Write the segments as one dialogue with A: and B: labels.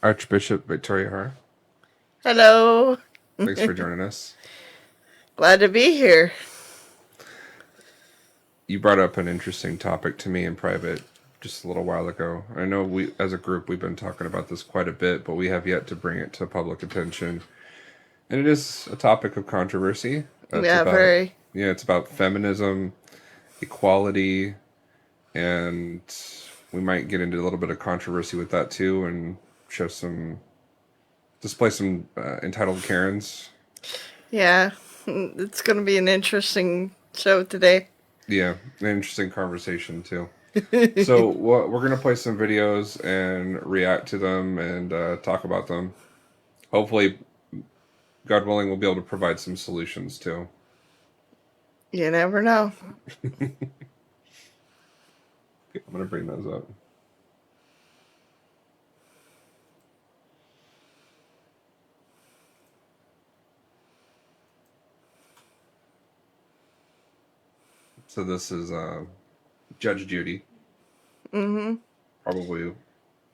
A: Archbishop Victoria Harr.
B: Hello.
A: Thanks for joining us.
B: Glad to be here.
A: You brought up an interesting topic to me in private just a little while ago. I know we, as a group, we've been talking about this quite a bit, but we have yet to bring it to public attention. And it is a topic of controversy.
B: Very.
A: Yeah, it's about feminism, equality, and we might get into a little bit of controversy with that too, and display some entitled Karens.
B: Yeah, it's going to be an interesting show today.
A: Yeah, an interesting conversation too. So we're going to play some videos and react to them and talk about them. Hopefully, God willing, we'll be able to provide some solutions too.
B: You never know.
A: I'm going to bring those up. So this is Judge Judy.
B: Mm-hmm.
A: Probably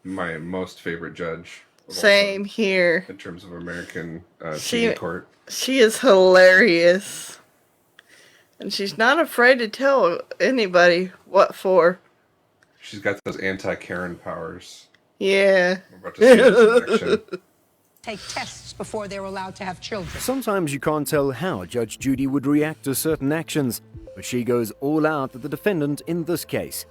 A: my most favorite judge.
B: Same here.
A: In terms of American TV court.
B: She is hilarious. And she's not afraid to tell anybody what for.
A: She's got those anti-Karen powers.
B: Yeah.
A: We're about to see this in action.
C: Take tests before they're allowed to have children.
D: Sometimes you can't tell how Judge Judy would react to certain actions, but she goes all out with the defendant in this case.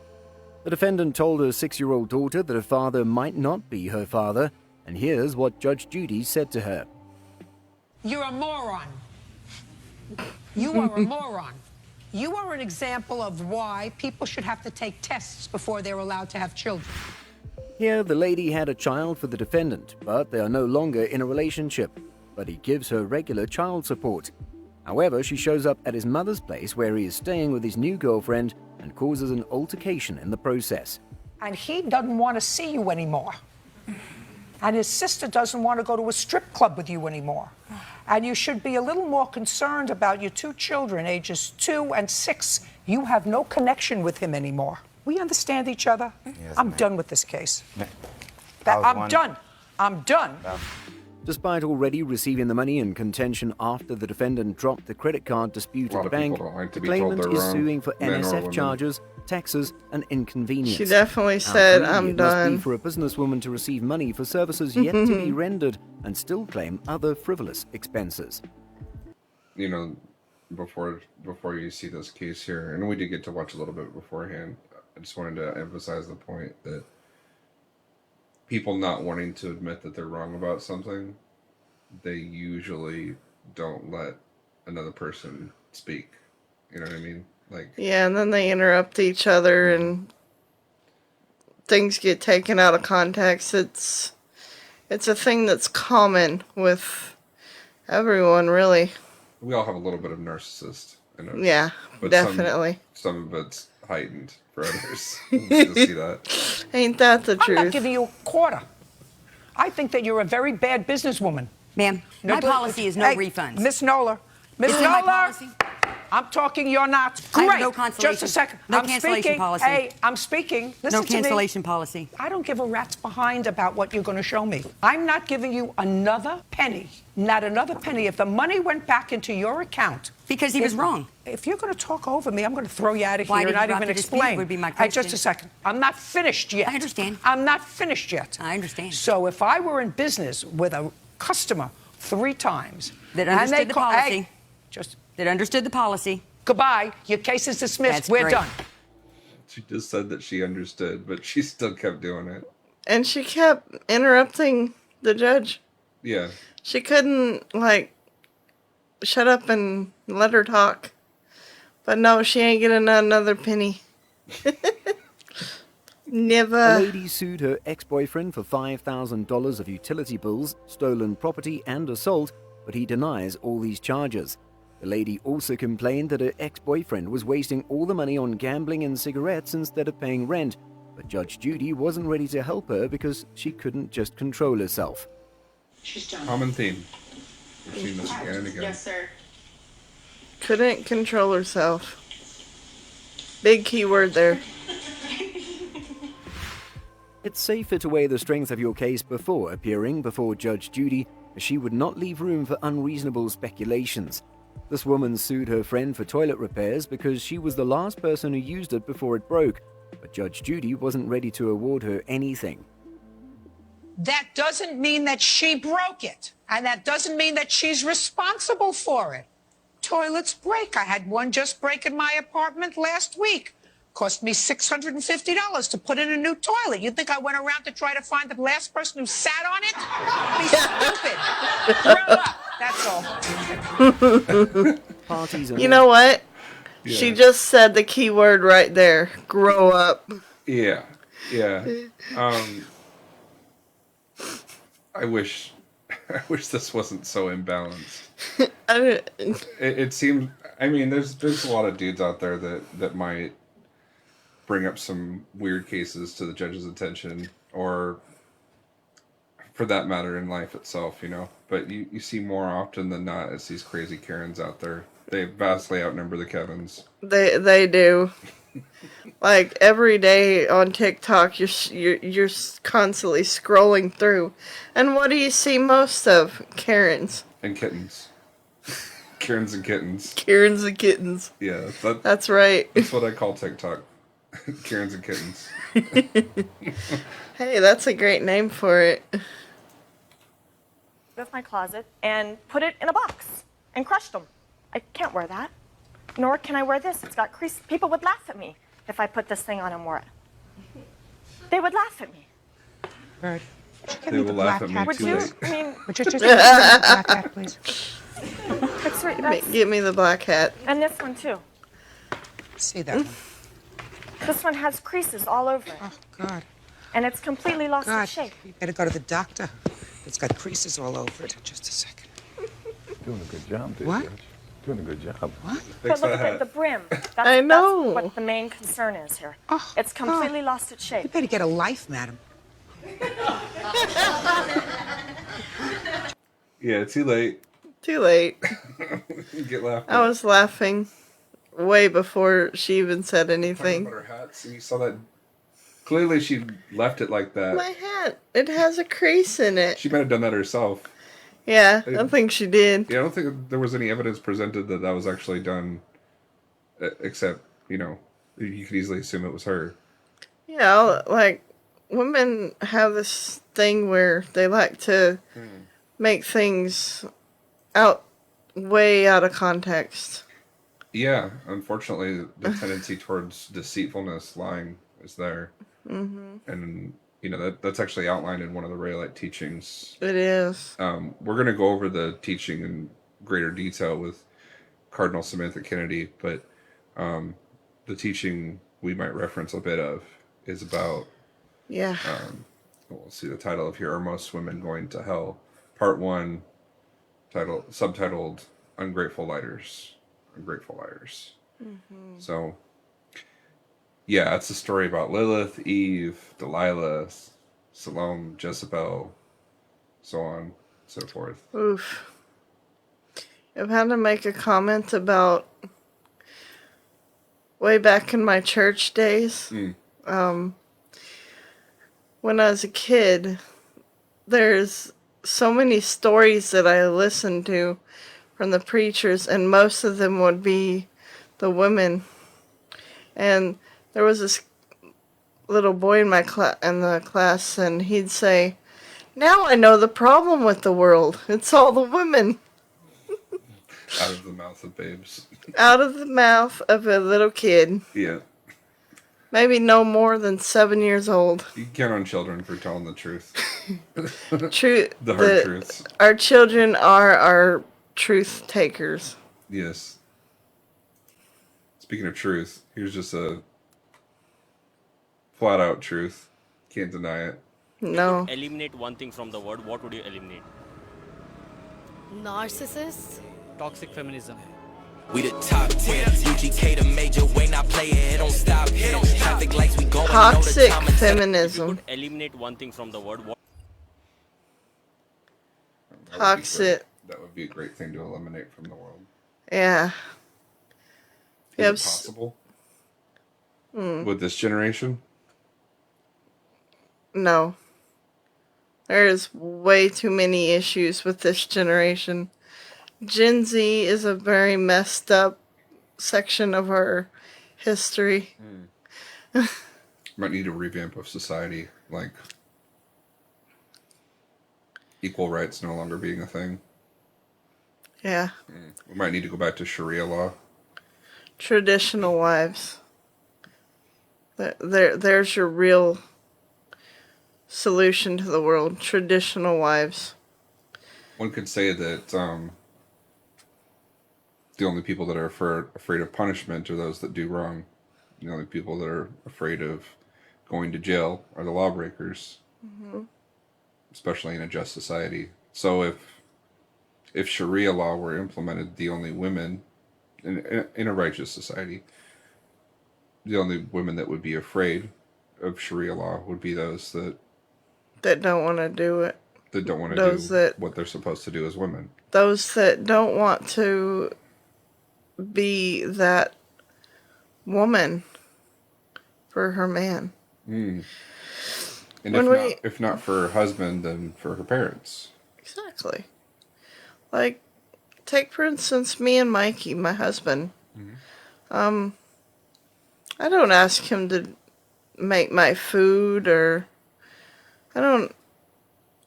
D: The defendant told her 6-year-old daughter that her father might not be her father, and here's what Judge Judy said to her.
C: You're a moron. You are a moron. You are an example of why people should have to take tests before they're allowed to have children.
D: Here, the lady had a child for the defendant, but they are no longer in a relationship, but he gives her regular child support. However, she shows up at his mother's place where he is staying with his new girlfriend and causes an altercation in the process.
C: And he doesn't want to see you anymore. And his sister doesn't want to go to a strip club with you anymore. And you should be a little more concerned about your 2 children, ages 2 and 6. You have no connection with him anymore. We understand each other?
E: Yes,
C: I'm
E: ma'am.
C: done with this case.
E: I'm
C: done. I'm done.
D: Despite already receiving the money in contention after the defendant dropped the credit card dispute
A: A lot
D: at the
A: of
D: bank,
A: people don't like to
D: the
A: be told
D: claimant
A: they're
D: is
A: wrong,
D: suing for
A: men or
D: NSF
A: women.
D: charges, taxes, and inconvenience.
B: She definitely
D: How
B: said,
D: freely
B: I'm
D: it must
B: done.
D: be for a businesswoman to receive money for services yet to be rendered and still claim other frivolous expenses.
A: You know, before you see this case here, and we did get to watch a little bit beforehand, I just wanted to emphasize the point that people not wanting to admit that they're wrong about something, they usually don't let another person speak. You know what I mean? Like,
B: Yeah, and then they interrupt each other and things get taken out of context. It's a thing that's common with everyone, really.
A: we all have a little bit of narcissist in us.
B: Yeah,
A: But
B: definitely.
A: Some of it's heightened for others. To see that.
B: Ain't that the
C: I'm
B: truth?
C: not giving you a quarter. I think that you're a very bad businesswoman.
F: Ma'am, my policy is no refunds.
C: Miss Nola. Miss
F: Isn't my
C: Nola.
F: policy?
C: I'm talking, you're not.
F: I
C: Great.
F: have no cancellation.
C: Just a second.
F: No
C: I'm
F: cancellation
C: speaking.
F: policy.
C: Hey, I'm speaking. Listen
F: No
C: to me.
F: cancellation policy.
C: I don't give a rat's behind about what you're going to show me. I'm not giving you another penny. Not another penny. If the money went back into your account.
F: Because he was wrong.
C: If you're going to talk over me, I'm going to throw you out of
F: Why
C: here
F: did
C: and
F: you
C: not
F: drop
C: even
F: the dispute
C: explain.
F: would be my
C: Hey, just
F: question.
C: a second. I'm not finished yet.
F: I understand.
C: I'm not finished yet.
F: I understand.
C: So if I were in business with a customer 3 times.
F: That
C: and
F: understood
C: they
F: the
C: call-
F: policy.
C: Hey, just
F: That understood the policy.
C: goodbye. Your case is dismissed.
F: That's
C: We're
F: great.
C: done.
A: She just said that she understood, but she still kept doing it.
B: And she kept interrupting the judge.
A: Yeah.
B: She couldn't, shut up and let her talk. But no, she ain't getting another penny.
D: The
B: Never.
D: lady sued her ex-boyfriend for $5,000 of utility bills, stolen property, and assault, but he denies all these charges. The lady also complained that her ex-boyfriend was wasting all the money on gambling and cigarettes instead of paying rent, but Judge Judy wasn't ready to help her because she couldn't just control herself.
G: She's done.
A: Common theme. We've seen this again and again.
G: Yes, sir.
B: Couldn't control herself. Big key word there.
D: It's safer to weigh the strength of your case before appearing before Judge Judy, as she would not leave room for unreasonable speculations. This woman sued her friend for toilet repairs because she was the last person who used it before it broke, but Judge Judy wasn't ready to award her anything.
C: That doesn't mean that she broke it, and that doesn't mean that she's responsible for it. Toilets break. I had one just break in my apartment last week. Cost me $650 to put in a new toilet. You think I went around to try to find the last person who sat on it? Be stupid. Grow up. That's all.
D: Parties are
B: You know what?
A: Yeah.
B: She just said the key word right there. Grow up.
A: Yeah. I wish this wasn't so imbalanced. It seems. I mean, there's a lot of dudes out there that might bring up some weird cases to the judge's attention, or for that matter in life itself, you know. But you see more often than not, it's these crazy Karens out there. They vastly outnumber the Kevins.
B: They do. Like every day on TikTok, you're constantly scrolling through, and what do you see most of? Karens.
A: And kittens. Karens and kittens.
B: Karens and kittens.
A: Yeah,
B: That's right.
A: that's what I call TikTok. Karens and kittens.
B: Hey, that's a great name for it.
G: Of my closet and put it in a box and crushed them. I can't wear that. Nor can I wear this. It's got crease. People would laugh at me if I put this thing on and wore it. They would laugh at me.
C: Bird,
A: They will laugh at me
G: Would
A: too
G: you?
A: late.
G: I mean,
C: Would you just black hat, please?
G: it's right. That's,
B: Give me the black hat.
G: and this one too.
C: See that one?
G: This one has creases all over it,
C: Oh, God.
G: and it's completely lost
C: God,
G: its shape.
C: you better go to the doctor. It's got creases all over it. Just a second.
H: Doing a good job there,
C: What?
H: Judge. Doing a good job.
C: What?
A: Fix
G: But look
A: that
G: at
A: hat.
G: the brim. That's,
B: I know.
G: That's what the main concern is here.
C: Oh,
G: It's completely lost its
C: You
G: shape.
C: better get a life, madam.
A: Yeah, too late.
B: Too late.
A: Get laughed at.
B: I was laughing way before she even said
A: Talking
B: anything.
A: about her hats, and you saw that. Clearly, she left it like that.
B: My hat. It has a crease in it.
A: She might have done that herself.
B: Yeah, I think she did.
A: Yeah, I don't think there was any evidence presented that was actually done. Except, you know, you could easily assume it was her.
B: You know, like, women have this thing where they like to make things way out of context.
A: Yeah, unfortunately, the tendency towards deceitfulness, lying, is there. Mm-hmm. And, you know, that's actually outlined in one of the Raylight teachings.
B: It is.
A: We're going to go over the teaching in greater detail with Cardinal Samantha Kennedy, but the teaching we might reference a bit of is about,
B: Yeah.
A: we'll see the title of here, Are Most Women Going to Hell? Part 1, subtitled Ungrateful Lighters. Ungrateful Liars. Mm-hmm. So, yeah, it's a story about Lilith, Eve, Delilah, Salome, Jezebel, so on and so forth.
B: Oof. I've had to make a comment about way back in my church days. When I was a kid, there's so many stories that I listened to from the preachers, and most of them would be the women. And there was this little boy in my the class, and he'd say, "Now I know the problem with the world. It's all the women."
A: Out of the mouth of babes.
B: Out of the mouth of a little kid,
A: Yeah.
B: maybe no more than 7 years old.
A: You can count on children for telling the truth.
B: True.
A: The hard truths.
B: Our children are our truth takers.
A: Yes. Speaking of truth, here's just a flat out truth. Can't deny it.
B: No.
I: Eliminate one thing from the word, what would you eliminate?
J: Narcissist.
I: Toxic feminism.
K: We the top 10, UGK the major way, not play it don't stop here. Traffic lights, we going
B: Toxic
I: If you
B: feminism.
I: could eliminate one thing from the word, what?
B: Toxic.
A: That would be a great thing to eliminate from the world.
B: Yeah.
A: Is
B: Yep.
A: it possible? With this generation?
B: No. There's way too many issues with this generation. Gen Z is a very messed up section of our history.
A: Might need a revamp of society, like equal rights no longer being a thing.
B: Yeah.
A: We might need to go back to Sharia law.
B: Traditional wives. There's your real solution to the world. Traditional wives.
A: One could say that the only people that are afraid of punishment are those that do wrong. The only people that are afraid of going to jail are the lawbreakers, especially in a just society. So if Sharia law were implemented, the only women in a righteous society, the only women that would be afraid of Sharia law would be those
B: that don't want to do it.
A: That don't want to
B: Those
A: do
B: that-
A: what they're supposed to do as women.
B: Those that don't want to be that woman for her man.
A: And
B: When
A: if not for her husband, then for her parents.
B: Exactly. Like, take for instance me and Mikey, my husband. I don't ask him to make my food, or I don't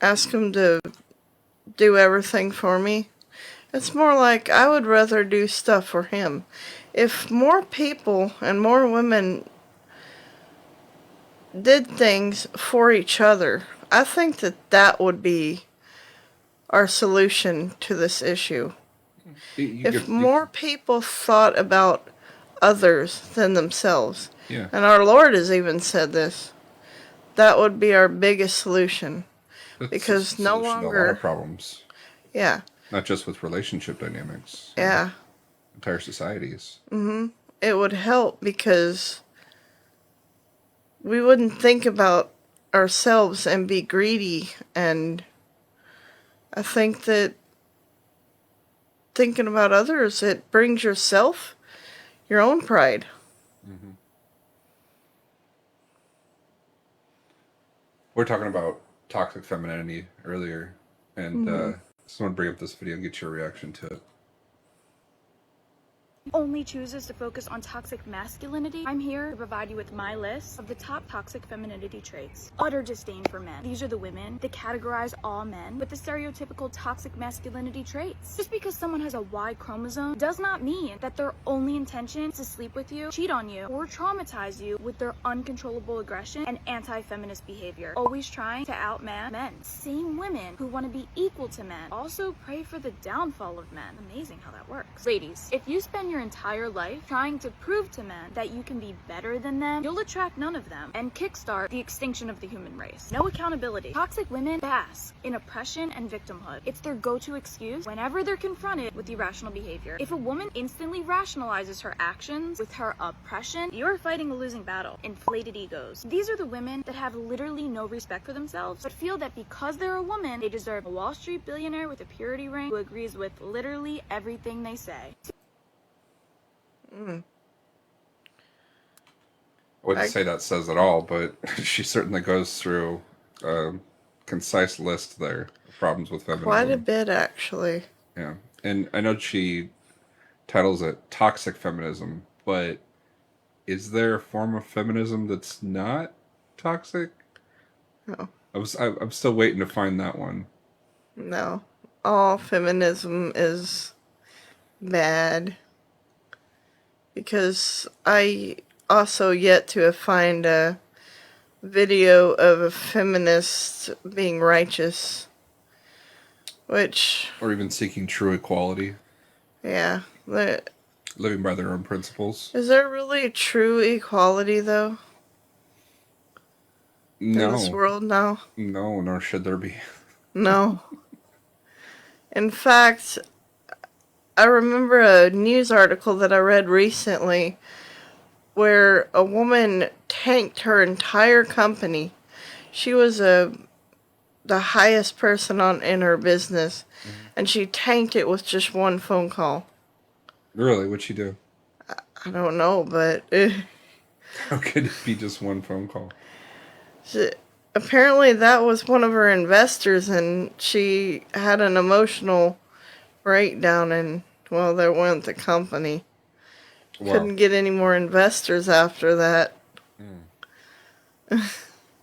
B: ask him to do everything for me. It's more like I would rather do stuff for him. If more people and more women did things for each other, I think that would be our solution to this issue. If more people thought about others than themselves,
A: Yeah.
B: and our Lord has even said this, that would be our biggest solution.
A: That's
B: Because
A: a
B: no
A: solution to a lot
B: longer,
A: of problems,
B: yeah,
A: not just with relationship dynamics.
B: yeah,
A: Entire societies.
B: it would help because we wouldn't think about ourselves and be greedy. And I think that thinking about others, it brings yourself your own pride.
A: We're talking about toxic femininity earlier, and just want to bring up this video and get your reaction to it.
J: Only chooses to focus on toxic masculinity. I'm here to provide you with my list of the top toxic femininity traits. Utter disdain for men. These are the women that categorize all men with the stereotypical toxic masculinity traits. Just because someone has a Y chromosome does not mean that their only intention is to sleep with you, cheat on you, or traumatize you with their uncontrollable aggression and anti-feminist behavior. Always trying to outman men. Same women who want to be equal to men also pray for the downfall of men. Amazing how that works. Ladies, if you spend your entire life trying to prove to men that you can be better than them, you'll attract none of them and kickstart the extinction of the human race. No accountability. Toxic women bask in oppression and victimhood. It's their go-to excuse whenever they're confronted with irrational behavior. If a woman instantly rationalizes her actions with her oppression, you're fighting a losing battle. Inflated egos. These are the women that have literally no respect for themselves, but feel that because they're a woman, they deserve a Wall Street billionaire with a purity ring who agrees with literally everything they say.
A: I wouldn't say that says it all, but she certainly goes through a concise list there of problems with feminism.
B: Quite a bit, actually.
A: Yeah. And I know she titles it toxic feminism, but is there a form of feminism that's not toxic?
B: No.
A: I'm still waiting to find that one.
B: No. All feminism is bad. Because I also yet to find a video of a feminist being righteous. Which...
A: Or even seeking true equality.
B: Yeah.
A: Living by their own principles.
B: Is there really true equality, though?
A: No.
B: In this world now?
A: No, nor should there be.
B: No. In fact, I remember a news article that I read recently where a woman tanked her entire company. She was the highest person in her business, and she tanked it with just one phone call.
A: Really? What'd she do?
B: I don't know, but...
A: How could it be just one phone call?
B: apparently that was one of her investors, and she had an emotional breakdown, and, well, that went the company.
A: Wow.
B: Couldn't get any more investors after that.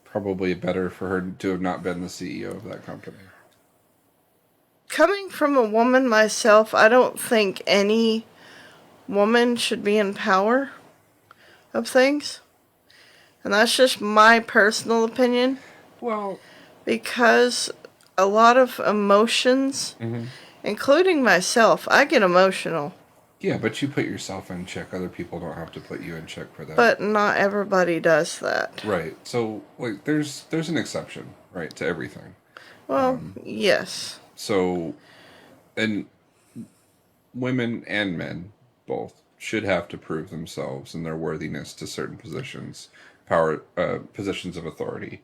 A: Probably better for her to have not been the CEO of that company.
B: Coming from a woman myself, I don't think any woman should be in power of things. And that's just my personal opinion.
A: Well,
B: because a lot of emotions, including myself, I get emotional.
A: Yeah, but you put yourself in check. Other people don't have to put you in check for that.
B: But not everybody does that.
A: Right. So, like, there's an exception, right, to everything.
B: Well, yes.
A: So, and women and men both should have to prove themselves and their worthiness to certain positions, positions of authority.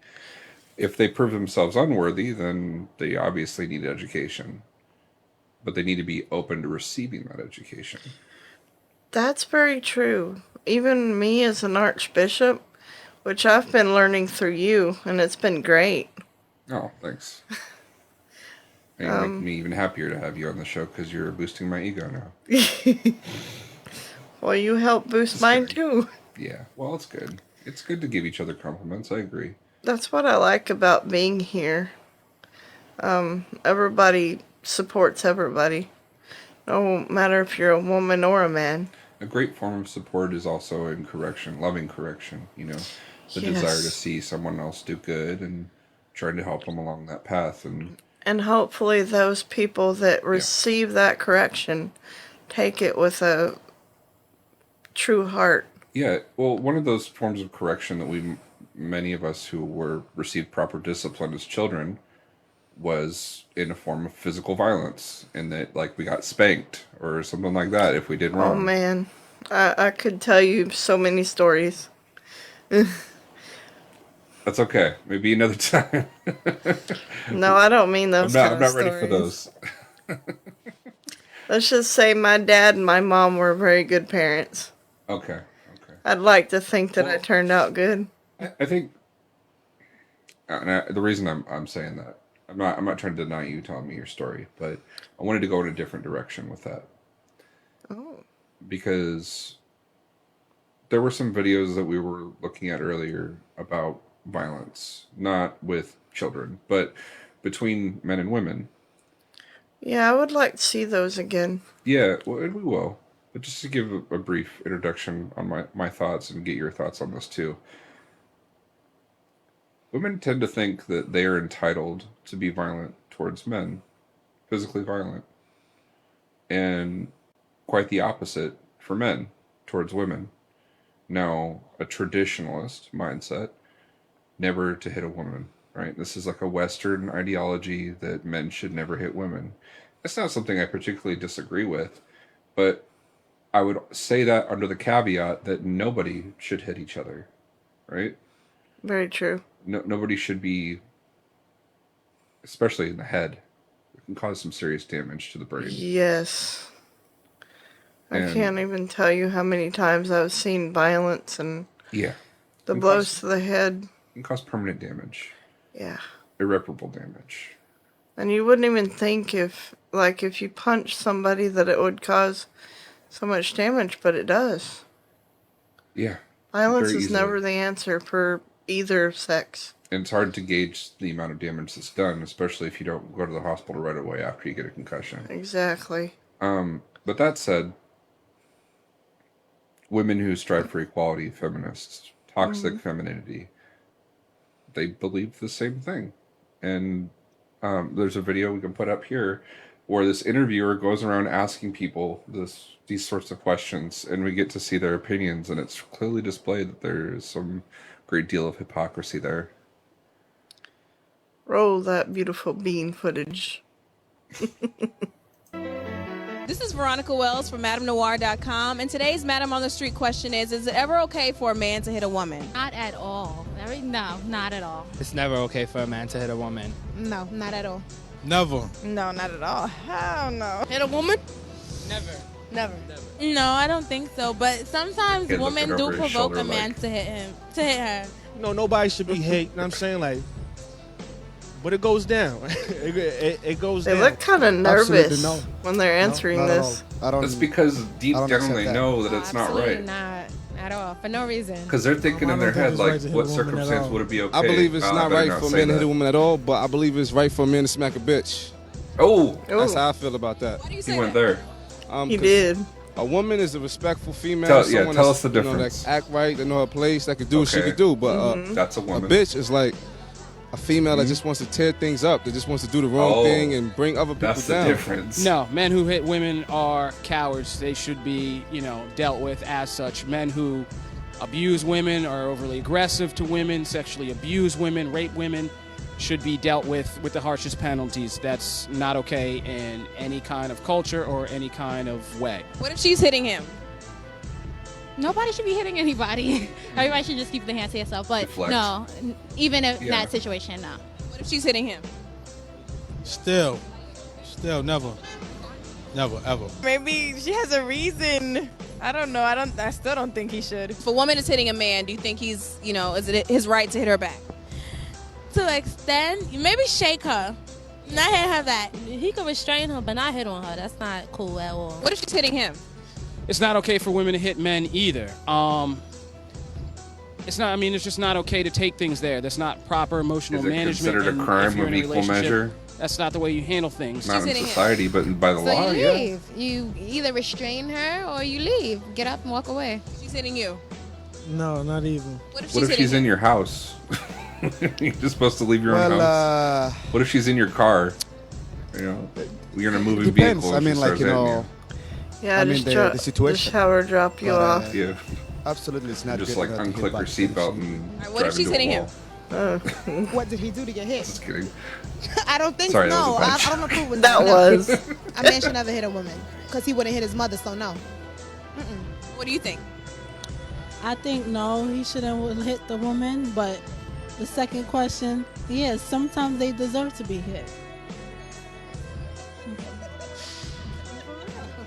A: If they prove themselves unworthy, then they obviously need education. But they need to be open to receiving that education.
B: That's very true. Even me as an archbishop, which I've been learning through you, and it's been great.
A: Oh, thanks. And you make me even happier to have you on the show because you're boosting my ego now.
B: Well, you help boost mine too.
A: Yeah, well, it's good. It's good to give each other compliments. I agree.
B: That's what I like about being here. Everybody supports everybody. No matter if you're a woman or a man.
A: A great form of support is also in correction, loving correction, you know. The
B: Yes.
A: desire to see someone else do good and trying to help them along that path.
B: And hopefully those people that receive that correction take it with a true heart.
A: Yeah, well, one of those forms of correction that many of us who received proper discipline as children was in a form of physical violence, and that, like, we got spanked or something like that if we did wrong.
B: Oh man, I could tell you so many stories.
A: That's okay. Maybe another time.
B: No, I don't mean those.
A: I'm not ready for those.
B: Let's just say my dad and my mom were very good parents.
A: Okay.
B: I'd like to think that I turned out good.
A: I think, the reason I'm saying that, I'm not trying to deny you telling me your story, but I wanted to go in a different direction with that.
B: Oh.
A: Because there were some videos that we were looking at earlier about violence, not with children, but between men and women.
B: Yeah, I would like to see those again.
A: Yeah, well, and we will. But just to give a brief introduction on my thoughts and get your thoughts on this too. Women tend to think that they are entitled to be violent towards men, physically violent, and quite the opposite for men towards women. Now, a traditionalist mindset, never to hit a woman, right? This is like a Western ideology that men should never hit women. That's not something I particularly disagree with, but I would say that under the caveat that nobody should hit each other, right?
B: Very true.
A: Nobody should be, especially in the head. It can cause some serious damage to the brain.
B: Yes. I can't even tell you how many times I've seen violence and the blows to the head.
A: It can cause permanent damage.
B: Yeah.
A: Irreparable damage.
B: And you wouldn't even think if you punch somebody that it would cause so much damage, but it does.
A: Yeah.
B: Violence is never the answer for either sex.
A: And it's hard to gauge the amount of damage that's done, especially if you don't go to the hospital right away after you get a concussion.
B: Exactly.
A: But that said, women who strive for equality, feminists, toxic femininity, they believe the same thing. And there's a video we can put up here where this interviewer goes around asking people these sorts of questions, and we get to see their opinions, and it's clearly displayed that there is some great deal of hypocrisy there.
B: Roll that beautiful bean footage.
L: This is Veronica Wells from MadameNoir.com, and today's Madame on the Street question is it ever okay for a man to hit a woman?
M: Not at all. No, not at all.
N: It's never okay for a man to hit a woman.
M: No, not at all.
N: Never.
M: No, not at all. Hell no.
L: Hit a woman?
N: Never.
M: Never.
L: No, I don't think so, but sometimes
A: Kid
L: women
A: looking
L: do
A: over his
L: provoke
A: shoulder
L: a man
A: like-
L: to hit her.
O: You know, nobody should be hate. You know what I'm saying? Like, but it goes down. it goes
B: They
O: down.
B: look kind of nervous
P: no.
B: when they're answering
P: not at
B: this.
P: all. I don't.
A: That's because deep
P: I don't
A: down
P: accept
A: they
P: that.
A: know that it's not
M: Absolutely
A: right.
M: not at all, for no reason.
A: Because they're thinking
O: I
A: in their
O: don't think
A: head,
O: it's
A: like,
O: right to hit
A: what
O: a woman at
A: circumstance
O: all.
A: would it be okay?
Q: I believe it's
A: I
Q: not
A: better
Q: right for
A: say
Q: men to hit
A: that.
Q: a woman at all, but I believe it's right for men to smack a bitch.
A: Oh,
Q: That's how I feel about that.
L: Why do you
A: he
L: say
A: went
L: that?
A: there.
B: He
Q: 'Cause
B: did.
Q: A woman is a respectful female.
A: Tell
Q: someone
A: us
Q: that's,
A: the difference.
Q: that act right, that know her place, that can do what she
A: Okay.
Q: can do. But
A: That's a
Q: a
A: woman.
Q: bitch is like a female that just wants to tear things up, that just wants to do the wrong
A: Oh,
Q: thing and bring other people
A: That's the
Q: down.
A: difference.
N: No, men who hit women are cowards. They should be, dealt with as such. Men who abuse women, are overly aggressive to women, sexually abuse women, rape women, should be dealt with the harshest penalties. That's not okay in any kind of culture or any kind of way.
L: What if she's hitting him?
M: Nobody should be hitting anybody. Everybody should just keep their hands to yourself. But
A: Deflect.
M: no, even in
A: Yeah.
M: that situation, no.
L: What if she's hitting him?
O: Still, never, ever.
R: Maybe she has a reason. I don't know. I still don't think he should.
L: If a woman is hitting a man, do you think he's, is it his right to hit her back?
S: To an extent, maybe shake her. Not hit her back. He could restrain her, but not hit on her. That's not cool at all.
L: What if she's hitting him?
N: It's not okay for women to hit men either. It's not. I mean, it's just not okay to take things there. That's not proper emotional
A: Is it
N: management.
A: considered a
N: and
A: crime
N: if you're
A: of
N: in a
A: equal
N: relationship,
A: measure?
N: That's not the way you handle things.
A: Not in society, but by the
M: So
A: law,
M: you
A: yeah.
M: leave. You either restrain her or you leave. Get up and walk away.
L: She's hitting you.
O: No, not even.
L: What if
A: What if she's in your house? You're just supposed to leave your own house. What if she's in your car? You're in a moving
P: Depends.
A: vehicle.
P: I
A: and
P: mean,
A: she
P: like,
A: starts
P: you
A: hitting
P: know.
B: Yeah,
P: I mean,
B: just
P: the situation.
B: shower drop you
P: But,
B: off.
A: Yeah.
P: Absolutely, it's not
A: Just
P: good
A: like
P: enough to hit
A: unclick your
P: back.
A: seatbelt and
L: what if
A: drive
L: she's
A: into a
L: hitting
A: wall.
T: What did he do to get hit?
A: Just kidding.
T: I don't think
A: Sorry, that
T: no.
A: was a punch.
T: I don't approve with
B: That
T: no.
B: was.
T: A man should never hit a woman because he wouldn't hit his mother. So no.
L: What do you think?
U: I think no, he shouldn't hit the woman. But the second question, yes, sometimes they deserve to be hit.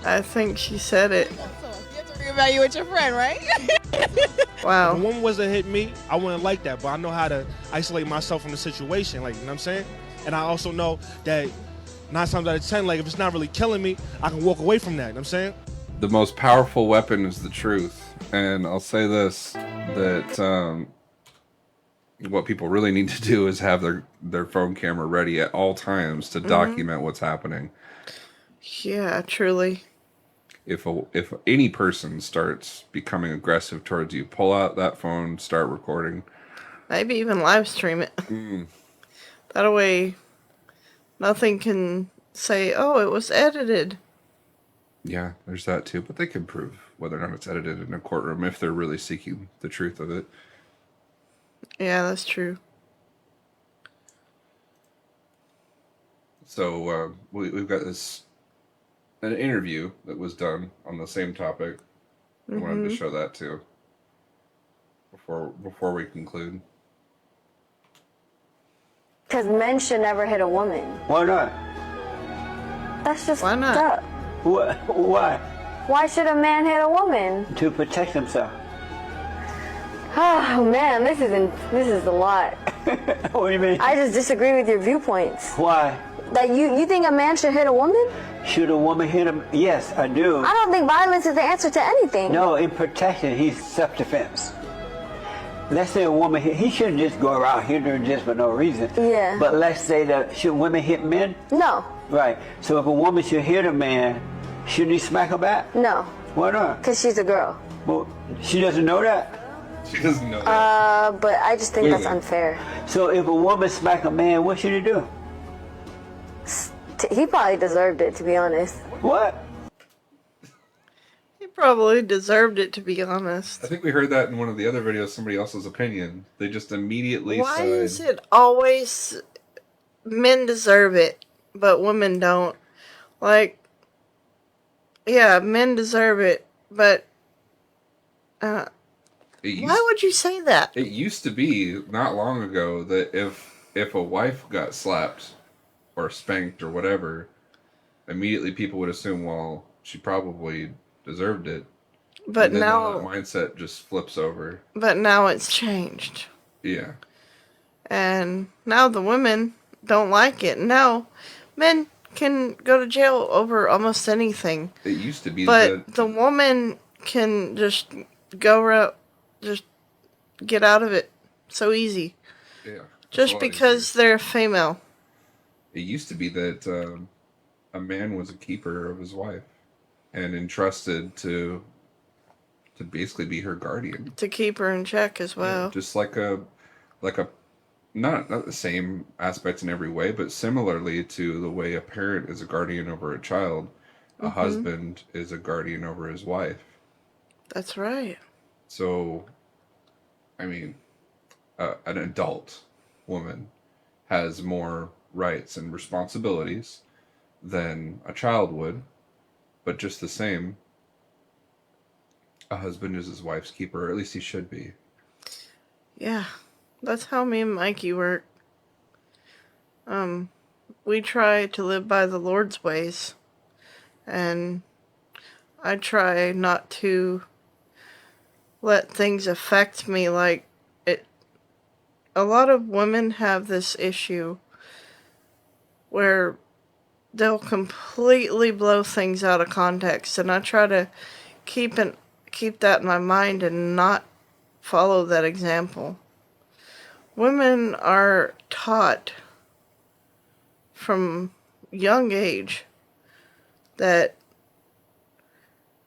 B: I think she said it.
R: Reevaluate your friend, right?
B: Wow.
O: If a woman was to hit me, I wouldn't like that, but I know how to isolate myself from the situation, like, you know what I'm saying? And I also know that 9 times out of 10, like, if it's not really killing me, I can walk away from that, you know what I'm saying?
A: The most powerful weapon is the truth. And I'll say this, that what people really need to do is have their phone camera ready at all times to document what's happening.
B: Yeah, truly.
A: If any person starts becoming aggressive towards you, pull out that phone, start recording.
B: Maybe even live stream it. That way, nothing can say, oh, it was edited.
A: Yeah, there's that too. But they can prove whether or not it's edited in a courtroom if they're really seeking the truth of it.
B: Yeah, that's true.
A: So we've got an interview that was done on the same topic. I wanted to show that too before we conclude.
V: Because men should never hit a woman.
W: Why not?
V: That's just
B: Why not?
V: up.
W: Why?
V: Why should a man hit a woman?
W: To protect himself.
V: Oh man, this is a lot.
W: What do you mean?
V: I just disagree with your viewpoints.
W: Why?
V: That you think a man should hit a woman?
W: Should a woman hit him? Yes, I do.
V: I don't think violence is the answer to anything.
W: No, in protection, he's self-defense. Let's say a woman, he shouldn't just go around hitting her just for no reason.
V: Yeah.
W: But let's say that, should women hit men?
V: No.
W: Right. So if a woman should hit a man, shouldn't he smack her back?
V: No.
W: Why not?
V: Because she's a girl.
W: Well, she doesn't know that?
A: She doesn't know that.
V: But I just think that's unfair.
W: So if a woman smack a man, what should he do?
V: He probably deserved it, to be honest.
W: What?
B: He probably deserved it, to be honest.
A: I think we heard that in one of the other videos, somebody else's opinion. They just immediately
B: Why
A: said...
B: is it always men deserve it, but women don't? Like, yeah, men deserve it, but why would you say that?
A: It used to be, not long ago, that if a wife got slapped or spanked or whatever, immediately people would assume, well, she probably deserved it.
B: But
A: and then
B: now
A: that mindset just flips over.
B: But now it's changed.
A: Yeah.
B: And now the women don't like it. Now, men can go to jail over almost anything.
A: It used to be
B: But
A: that
B: the woman can just just get out of it so easy.
A: yeah, it's a
B: Just
A: lot
B: because they're female.
A: It used to be that a man was a keeper of his wife and entrusted to basically be her guardian.
B: To keep her in check as well.
A: Just like a not the same aspects in every way, but similarly to the way a parent is a guardian over a child, a husband is a guardian over his wife.
B: That's right.
A: So, I mean, an adult woman has more rights and responsibilities than a child would, but just the same, a husband is his wife's keeper, or at least he should be.
B: Yeah. That's how me and Mikey work. We try to live by the Lord's ways, and I try not to let things affect me like it. A lot of women have this issue where they'll completely blow things out of context, and I try to keep that in my mind and not follow that example. Women are taught from young age that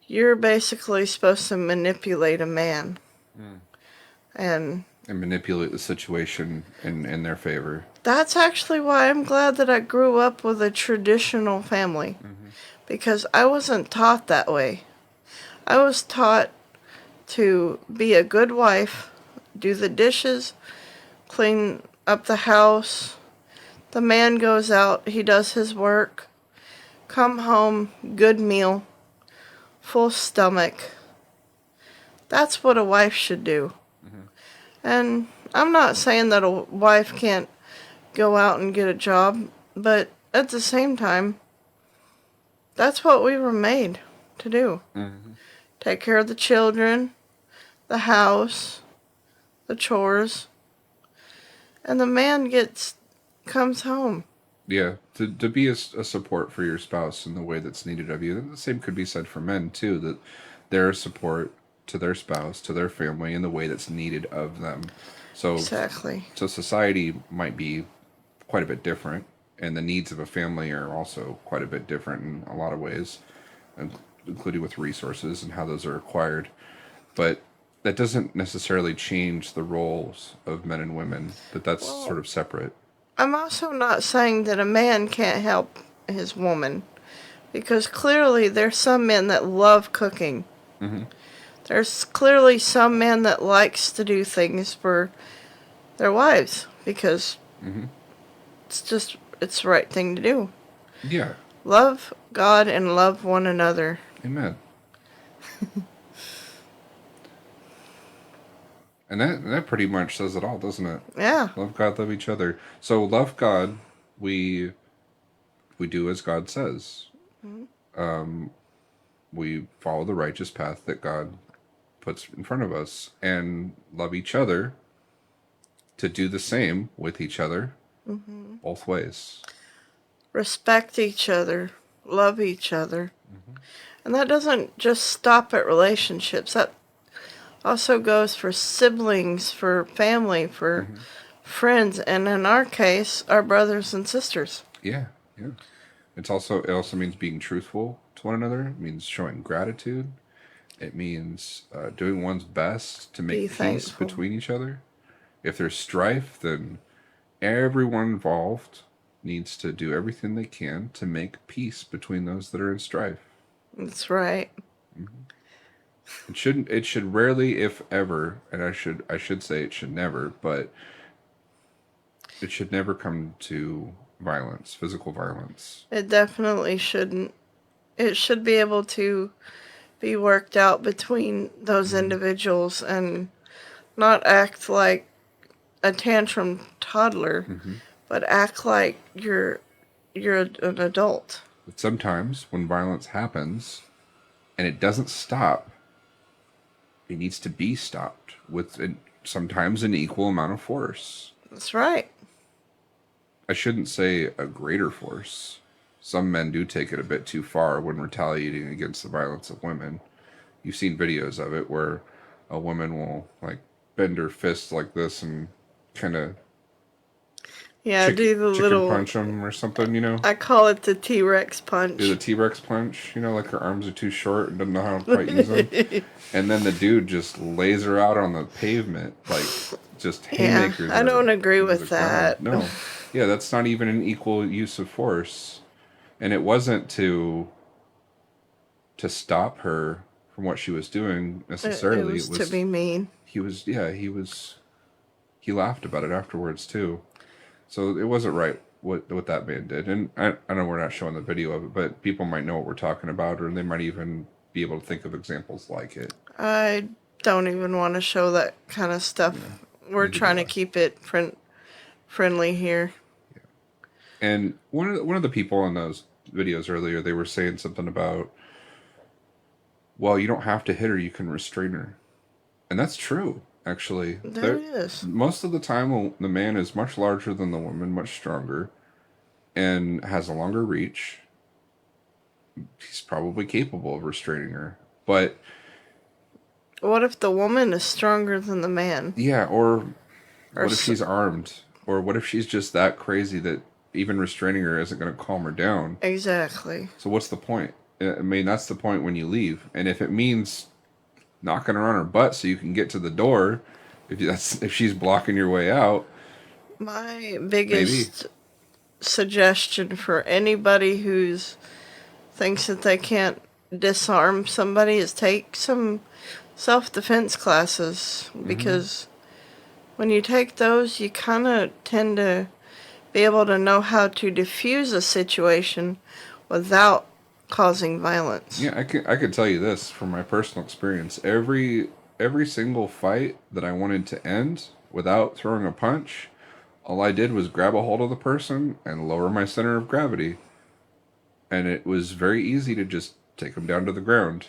B: you're basically supposed to manipulate a man. And
A: manipulate the situation in their favor.
B: that's actually why I'm glad that I grew up with a traditional family. Because I wasn't taught that way. I was taught to be a good wife, do the dishes, clean up the house. The man goes out, he does his work, come home, good meal, full stomach. That's what a wife should do. And I'm not saying that a wife can't go out and get a job, but at the same time, that's what we were made to do. Take care of the children, the house, the chores, and the man comes home.
A: Yeah, to be a support for your spouse in the way that's needed of you. And the same could be said for men too, that they're a support to their spouse, to their family in the way that's needed of them. So
B: exactly.
A: So society might be quite a bit different, and the needs of a family are also quite a bit different in a lot of ways, including with resources and how those are acquired. But that doesn't necessarily change the roles of men and women, that's sort of separate.
B: I'm also not saying that a man can't help his woman, because clearly there's some men that love cooking. There's clearly some men that likes to do things for their wives, because it's the right thing to do.
A: Yeah.
B: Love God and love one another.
A: Amen. And that pretty much says it all, doesn't it?
B: Yeah.
A: Love God, love each other. So love God, we do as God says. We follow the righteous path that God puts in front of us, and love each other to do the same with each other, both ways.
B: Respect each other, love each other. And that doesn't just stop at relationships. That also goes for siblings, for family, for friends, and in our case, our brothers and sisters.
A: Yeah. It also means being truthful to one another. It means showing gratitude. It means doing one's best to make peace between each other. If there's strife, then everyone involved needs to do everything they can to make peace between those that are in strife.
B: That's right.
A: It should rarely, if ever, and I should say it should never, but it should never come to violence, physical violence.
B: It definitely shouldn't. It should be able to be worked out between those individuals and not act like a tantrum toddler, but act like you're an adult.
A: But sometimes when violence happens and it doesn't stop, it needs to be stopped with sometimes an equal amount of force.
B: That's right.
A: I shouldn't say a greater force. Some men do take it a bit too far when retaliating against the violence of women. You've seen videos of it where a woman will like bend her fist like this and kind of
B: Yeah, do the
A: chicken
B: little
A: punch them or something, you know?
B: I call it the T-Rex punch.
A: Do the T-Rex punch, you know, like her arms are too short and doesn't know how to quite use them. And then the dude just lays her out on the pavement, like just haymakers.
B: I don't agree
A: into
B: with
A: the ground.
B: that.
A: No. Yeah, that's not even an equal use of force. And it wasn't to stop her from what she was doing necessarily.
B: It was to be mean.
A: He laughed about it afterwards too. So it wasn't right what that man did. And I know we're not showing the video of it, but people might know what we're talking about, or they might even be able to think of examples like it.
B: I don't even want to show that kind of stuff. Yeah, we're trying to keep it friendly here.
A: Yeah. And one of the people in those videos earlier, they were saying something about, well, you don't have to hit her, you can restrain her. And that's true. Actually,
B: there it is.
A: Most of the time, the man is much larger than the woman, much stronger, and has a longer reach. He's probably capable of restraining her. But
B: what if the woman is stronger than the man?
A: Yeah, or what if she's armed? Or what if she's just that crazy that even restraining her isn't going to calm her down?
B: Exactly.
A: So what's the point? I mean, that's the point when you leave. And if it means knocking her on her butt so you can get to the door, if she's blocking your way out.
B: My biggest suggestion for anybody who's thinks that they can't disarm somebody is take some self-defense classes, because when you take those, you kind of tend to be able to know how to diffuse a situation without causing violence.
A: Yeah, I could tell you this from my personal experience. Every single fight that I wanted to end without throwing a punch, all I did was grab a hold of the person and lower my center of gravity. And it was very easy to just take them down to the ground.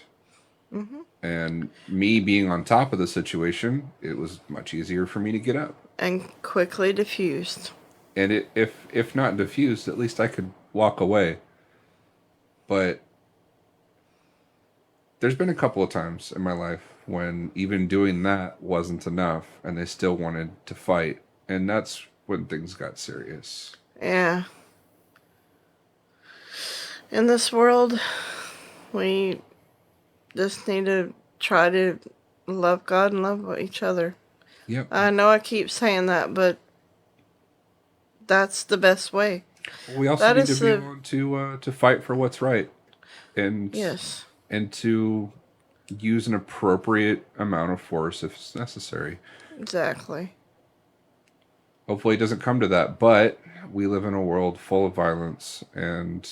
A: Mm-hmm. And me being on top of the situation, it was much easier for me to get up.
B: And quickly diffused.
A: And if not diffused, at least I could walk away. But there's been a couple of times in my life when even doing that wasn't enough and they still wanted to fight. And that's when things got serious.
B: Yeah. In this world, we just need to try to love God and love each other.
A: Yep.
B: I know I keep saying that, but that's the best way.
A: We also need to be able to fight for what's right, and
B: yes,
A: and to use an appropriate amount of force if it's necessary.
B: Exactly.
A: Hopefully, it doesn't come to that, but we live in a world full of violence, and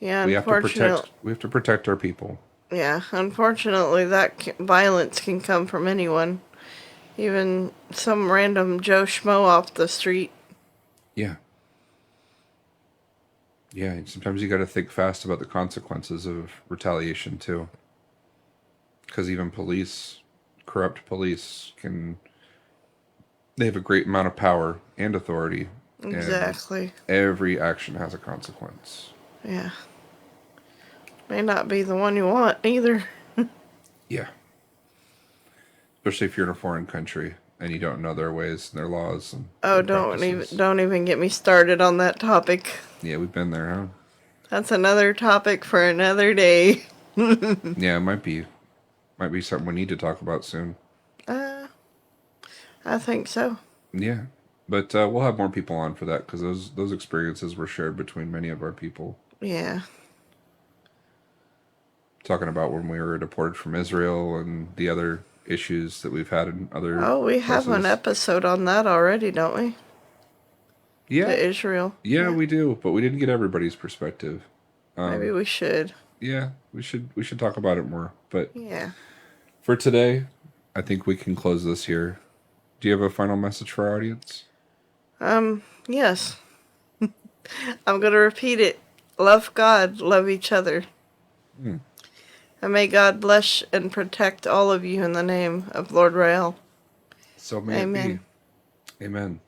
B: yeah,
A: we have to protect our people.
B: Yeah, unfortunately, that violence can come from anyone, even some random Joe Schmo off the street.
A: Yeah. Yeah, sometimes you got to think fast about the consequences of retaliation too. Because even corrupt police they have a great amount of power and authority.
B: Exactly.
A: And every action has a consequence.
B: Yeah. May not be the one you want either.
A: Yeah. Especially if you're in a foreign country and you don't know their ways and their laws. And
B: don't even get me started on that topic.
A: Yeah, we've been there, huh?
B: That's another topic for another day.
A: Yeah, it might be something we need to talk about soon.
B: I think so.
A: Yeah, but we'll have more people on for that because those experiences were shared between many of our people.
B: Yeah.
A: Talking about when we were deported from Israel and the other issues that we've had in other
B: we have an episode on that already, don't we?
A: Yeah.
B: To Israel.
A: Yeah, we do, but we didn't get everybody's perspective.
B: Maybe we should.
A: Yeah, we should talk about it more. But
B: yeah,
A: for today, I think we can close this here. Do you have a final message for our audience?
B: Yes. I'm going to repeat it. Love God, love each other. And may God bless and protect all of you in the name of Lord Rael.
A: So may
B: Amen.
A: it be. Amen.